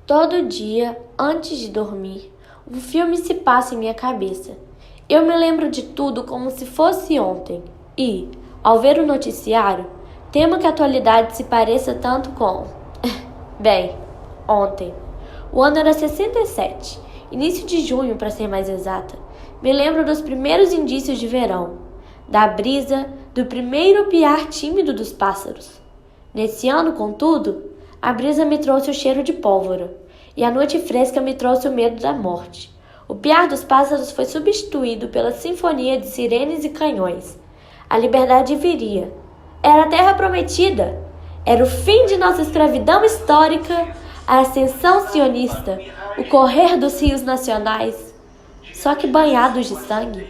Todo dia, antes de dormir, um filme se passa em minha cabeça. Eu me lembro de tudo como se fosse ontem e, ao ver o noticiário, temo que a atualidade se pareça tanto com... Bem, ontem. O ano era 67, início de junho para ser mais exata. Me lembro dos primeiros indícios de verão, da brisa, do primeiro piar tímido dos pássaros. Nesse ano, contudo, a brisa me trouxe o cheiro de pólvora, e a noite fresca me trouxe o medo da morte. O piar dos pássaros foi substituído pela sinfonia de sirenes e canhões. A liberdade viria. Era a terra prometida. Era o fim de nossa escravidão histórica, a ascensão sionista, o correr dos rios nacionais, só que banhados de sangue.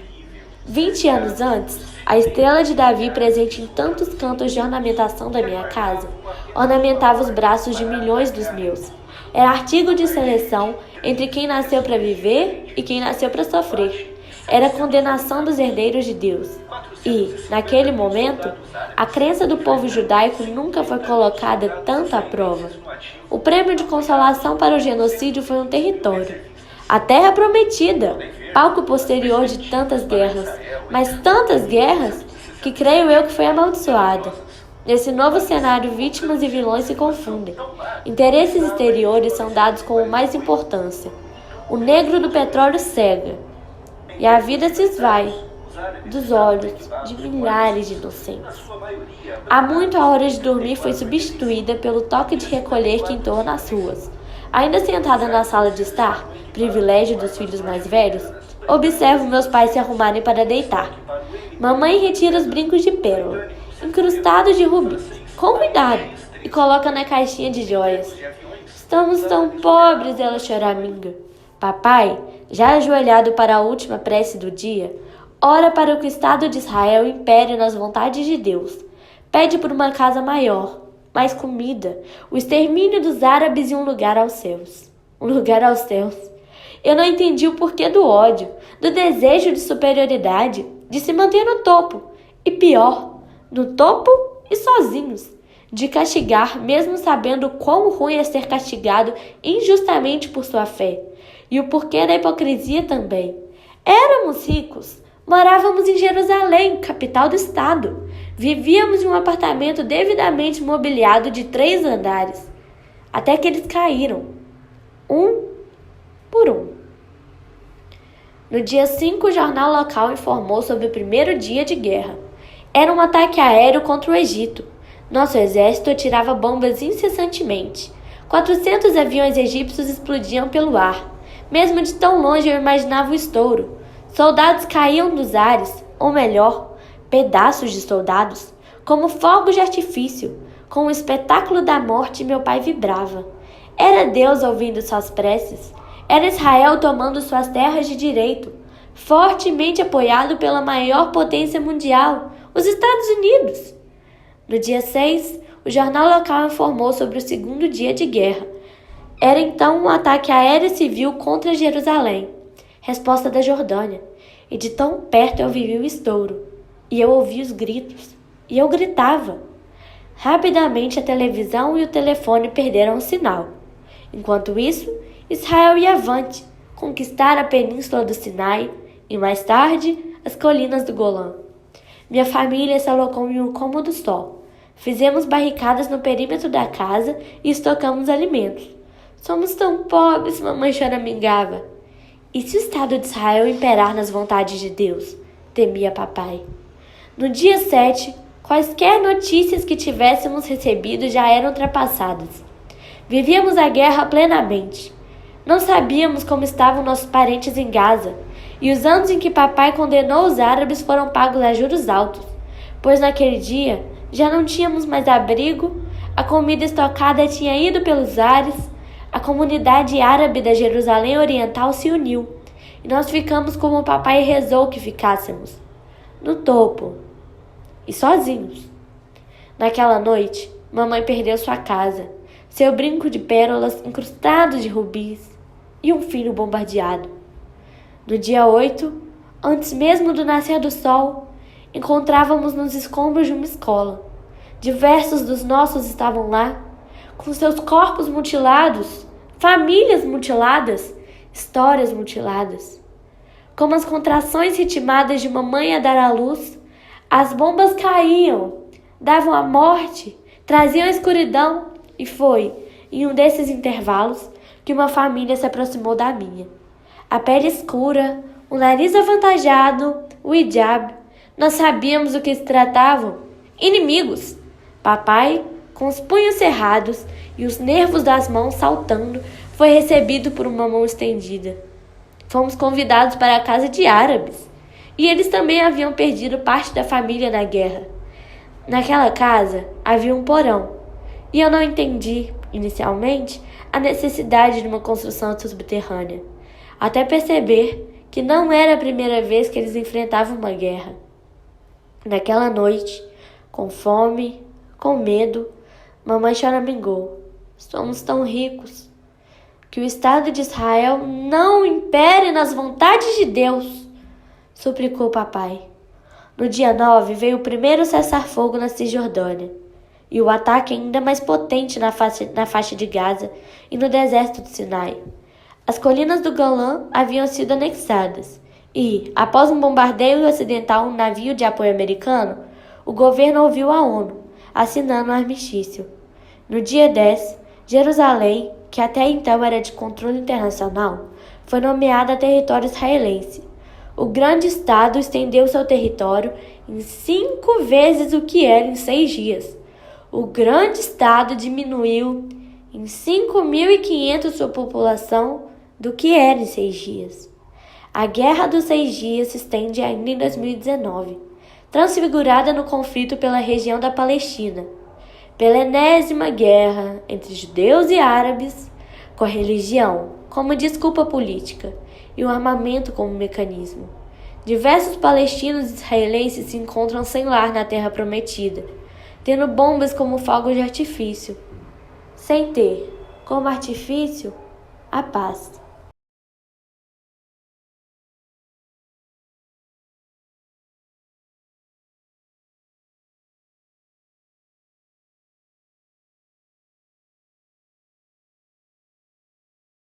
20 anos antes, a estrela de Davi, presente em tantos cantos de ornamentação da minha casa, ornamentava os braços de milhões dos meus. Era artigo de seleção entre quem nasceu para viver e quem nasceu para sofrer. Era a condenação dos herdeiros de Deus. E, naquele momento, a crença do povo judaico nunca foi colocada tanto à prova. O prêmio de consolação para o genocídio foi um território. A terra prometida, palco posterior de tantas guerras, mas tantas guerras que creio eu que foi amaldiçoada. Nesse novo cenário, vítimas e vilões se confundem. Interesses exteriores são dados com mais importância. O negro do petróleo cega, e a vida se esvai dos olhos de milhares de inocentes. Há muito a hora de dormir foi substituída pelo toque de recolher que entoa nas ruas. Ainda sentada na sala de estar, privilégio dos filhos mais velhos, observo meus pais se arrumarem para deitar. Mamãe retira os brincos de pérola, incrustados de rubi, com cuidado, e coloca na caixinha de joias. Estamos tão pobres, ela choraminga. Papai, já ajoelhado para a última prece do dia, ora para que o Estado de Israel impere nas vontades de Deus. Pede por uma casa maior, mais comida, o extermínio dos árabes e um lugar aos céus. Um lugar aos céus. Eu não entendi o porquê do ódio, do desejo de superioridade, de se manter no topo. E pior, no topo e sozinhos. De castigar, mesmo sabendo quão ruim é ser castigado injustamente por sua fé. E o porquê da hipocrisia também. Éramos ricos. Morávamos em Jerusalém, capital do estado. Vivíamos em um apartamento devidamente mobiliado de 3 andares. Até que eles caíram. Um por um. No dia 5, o jornal local informou sobre o primeiro dia de guerra. Era um ataque aéreo contra o Egito. Nosso exército atirava bombas incessantemente. 400 aviões egípcios explodiam pelo ar. Mesmo de tão longe eu imaginava o estouro. Soldados caíam dos ares, ou melhor, pedaços de soldados, como fogos de artifício. Com o espetáculo da morte, meu pai vibrava. Era Deus ouvindo suas preces. Era Israel tomando suas terras de direito, fortemente apoiado pela maior potência mundial, os Estados Unidos. No dia 6, o jornal local informou sobre o segundo dia de guerra. Era então um ataque aéreo civil contra Jerusalém, resposta da Jordânia, e de tão perto eu vivi o estouro, e eu ouvi os gritos, e eu gritava. Rapidamente a televisão e o telefone perderam o sinal. Enquanto isso, Israel ia avante, conquistar a península do Sinai e, mais tarde, as colinas do Golã. Minha família se alocou em um cômodo só. Fizemos barricadas no perímetro da casa e estocamos alimentos. Somos tão pobres, mamãe choramingava. E se o Estado de Israel imperar nas vontades de Deus? Temia papai. No dia 7, quaisquer notícias que tivéssemos recebido já eram ultrapassadas. Vivíamos a guerra plenamente. Não sabíamos como estavam nossos parentes em Gaza, e os anos em que papai condenou os árabes foram pagos a juros altos, pois naquele dia já não tínhamos mais abrigo, a comida estocada tinha ido pelos ares, a comunidade árabe da Jerusalém Oriental se uniu, e nós ficamos como o papai rezou que ficássemos, no topo, e sozinhos. Naquela noite, mamãe perdeu sua casa, seu brinco de pérolas incrustados de rubis, e um filho bombardeado. No dia 8, antes mesmo do nascer do sol, encontrávamos nos escombros de uma escola. Diversos dos nossos estavam lá, com seus corpos mutilados, famílias mutiladas, histórias mutiladas. Como as contrações ritmadas de uma mãe a dar à luz, as bombas caíam, davam a morte, traziam a escuridão, e foi, em um desses intervalos, que uma família se aproximou da minha. A pele escura, o nariz avantajado, o hijab. Nós sabíamos do que se tratavam. Inimigos. Papai, com os punhos cerrados e os nervos das mãos saltando, foi recebido por uma mão estendida. Fomos convidados para a casa de árabes. E eles também haviam perdido parte da família na guerra. Naquela casa havia um porão. E eu não entendi, inicialmente, a necessidade de uma construção subterrânea. Até perceber que não era a primeira vez que eles enfrentavam uma guerra. Naquela noite, com fome, com medo, mamãe choramingou. Somos tão ricos. Que o Estado de Israel não impere nas vontades de Deus, suplicou papai. No dia 9 veio o primeiro cessar-fogo na Cisjordânia, e o ataque ainda mais potente na faixa de Gaza e no deserto do Sinai. As colinas do Golã haviam sido anexadas, e, após um bombardeio acidental a um navio de apoio americano, o governo ouviu a ONU, assinando o armistício. No dia 10, Jerusalém, que até então era de controle internacional, foi nomeada território israelense. O grande Estado estendeu seu território em 5 vezes o que era em 6 dias. O grande Estado diminuiu em 5.500 sua população do que era em 6 dias. A Guerra dos 6 Dias se estende ainda em 2019, transfigurada no conflito pela região da Palestina, pela enésima guerra entre judeus e árabes, com a religião como desculpa política e o armamento como mecanismo. Diversos palestinos e israelenses se encontram sem lar na terra prometida, tendo bombas como fogos de artifício, sem ter, como artifício, a paz.